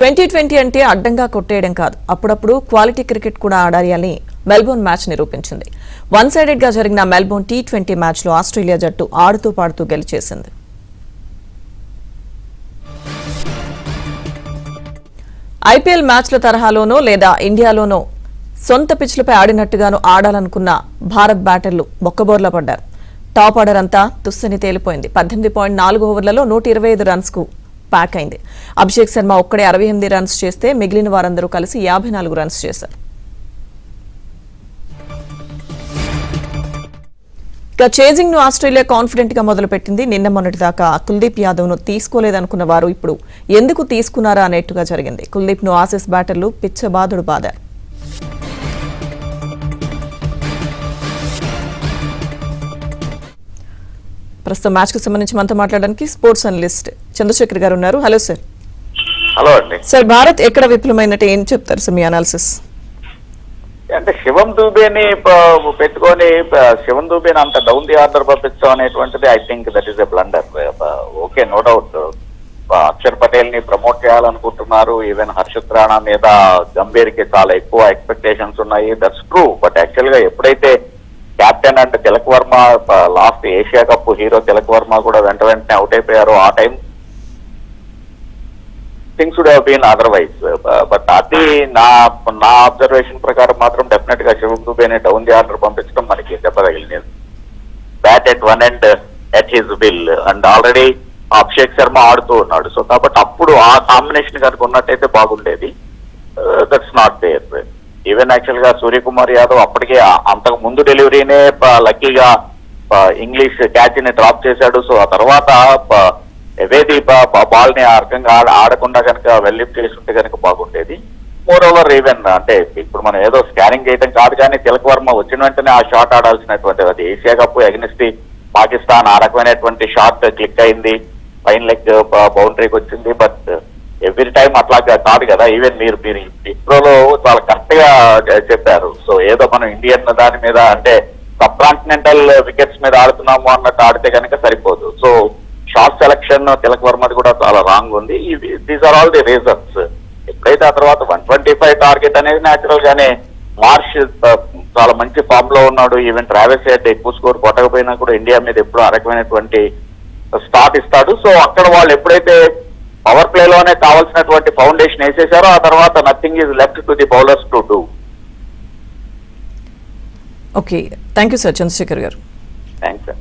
2020 అంటే అడ్డంగా కొట్టేయడం కాదు, అప్పుడప్పుడు క్వాలిటీ క్రికెట్ కూడా ఆడాలి అని మెల్బోర్న్ మ్యాచ్ నిరూపించింది. వన్ సైడెడ్ గా జరిగిన మెల్బోర్న్ T20 మ్యాచ్ లో ఆస్ట్రేలియా జట్టు ఆడుతూ పాడుతూ గెలిచేసింది. ఐపీఎల్ మ్యాచ్ల తరహాలోనో లేదా ఇండియాలోనో సొంత పిచ్లపై ఆడినట్టుగానూ ఆడాలనుకున్న భారత్ బ్యాటర్లు మొక్కబోర్లా పడ్డారు. టాప్ ఆర్డర్ అంతా తుస్సని తేలిపోయింది. 18.4 ఓవర్లలో 125 రన్స్ కు ప్యాక్ అయింది. అభిషేక్ శర్మ ఒక్కడే 68 రన్స్ చేస్తే మిగిలిన వారందరూ కలిసి 54 రన్స్ చేశారు. ఇక చేజింగ్ ను ఆస్ట్రేలియా కాన్ఫిడెంట్ గా మొదలుపెట్టింది. నిన్న మొన్నటిదాకా కుల్దీప్ యాదవ్ ను తీసుకోలేదనుకున్న వారు ఇప్పుడు ఎందుకు తీసుకున్నారా అనేట్టుగా జరిగింది. కుల్దీప్ ను ఆసీస్ బ్యాటర్లు పిచ్చబాదుడు బాదారు. ప్రస్తుతం మ్యాచ్ కు సంబంధించి మనతో మాట్లాడడానికి స్పోర్ట్స్ అనలిస్ట్ చంద్రశేఖర్ గారు ఉన్నారు. Hello sir. హలో అండి. సార్, భారత్ ఎక్కడ విఫలమైనట్టు ఏం చెప్తారు సార్ మీ అనాలిసిస్? అంటే శివం దూబేని పెట్టుకొని శివం దూబేని అంత డౌన్ ది ఆర్డర్ పంపించడం అనేటువంటిది I think that is a blunder. Okay, no doubt Akshar Patel ని ప్రమోట్ చేయాలనుకుంటున్నారు. ఈవెన్ హర్షిత్ రాణా మీద గంభీర్ కి చాలా ఎక్కువ ఎక్స్పెక్టేషన్స్ ఉన్నాయి. That's true. బట్ యాక్చువల్ గా ఎప్పుడైతే కెప్టెన్ అంటే Tilak Varma last Asia cup hero Tilak Varma కూడా వెంటనే అవుట్ అయిపోయారు. ఆ time things would have been otherwise. But అది నా అబ్జర్వేషన్ ప్రకారం మాత్రం డెఫినెట్ గా శివం దుబేని డౌన్ ది ఆర్డర్ పంపించడం మనకి దెబ్బ తగిలింది. Bat at one and at his will and already Abhishek Sharma ఆడుతూ ఉన్నాడు. సో కాబట్టి అప్పుడు ఆ కాంబినేషన్ కనుక ఉన్నట్టయితే బాగుండేది. That's not there. Even actual గా సూర్యకుమార్ యాదవ్ అప్పటికే అంతకు ముందు డెలివరీనే లక్కీగా ఇంగ్లీష్ క్యాచ్ ని డ్రాప్ చేశాడు. సో ఆ తర్వాత ఏవేది బాల్ ని ఆ రకంగా ఆడకుండా కనుక వెల్లిప్ చేస్తుంటే కనుక బాగుండేది. మోర్ ఓవర్ ఈవెన్ అంటే ఇప్పుడు మనం ఏదో స్కానింగ్ చేయడం కాదు, కానీ తిలక్ వర్మ వచ్చిన వెంటనే ఆ షాట్ ఆడాల్సినటువంటిది. అది ఏషియా కప్ ఎగనిస్ట్ పాకిస్తాన్ ఆ రకమైనటువంటి షాట్ క్లిక్ అయింది, ఫైన్ లెగ్ బౌండరీకి వచ్చింది. బట్ ఎవ్రీ టైం అట్లా కాదు కదా. ఈవెన్ మీరు ఇస్రోలో చాలా కరెక్ట్ గా చెప్పారు. సో ఏదో మనం ఇండియన్ దాని మీద అంటే సబ్ కాంటినెంటల్ వికెట్స్ మీద ఆడుతున్నాము అన్నట్టు ఆడితే కనుక సరిపోదు. సో షార్ట్ సెలక్షన్ తిలక్ వర్మది కూడా చాలా రాంగ్ ఉంది. These are all the reasons. ఎప్పుడైతే ఆ తర్వాత 125 టార్గెట్ అనేది న్యాచురల్ గానే మార్ష్ చాలా మంచి ఫామ్ లో ఉన్నాడు. ఈవెన్ ట్రావెల్స్ హెడ్ ఎక్కువ స్కోర్ కొట్టకపోయినా కూడా ఇండియా మీద ఎప్పుడు ఆ రకమైనటువంటి స్టార్ట్ ఇస్తాడు. సో అక్కడ వాళ్ళు ఎప్పుడైతే పవర్ ప్లే లోనే కావాల్సినటువంటి ఫౌండేషన్ వేసేశారో ఆ తర్వాత nothing is left to the bowlers to do. Okay, thank you sir Chandrashekar garu. Thanks sir.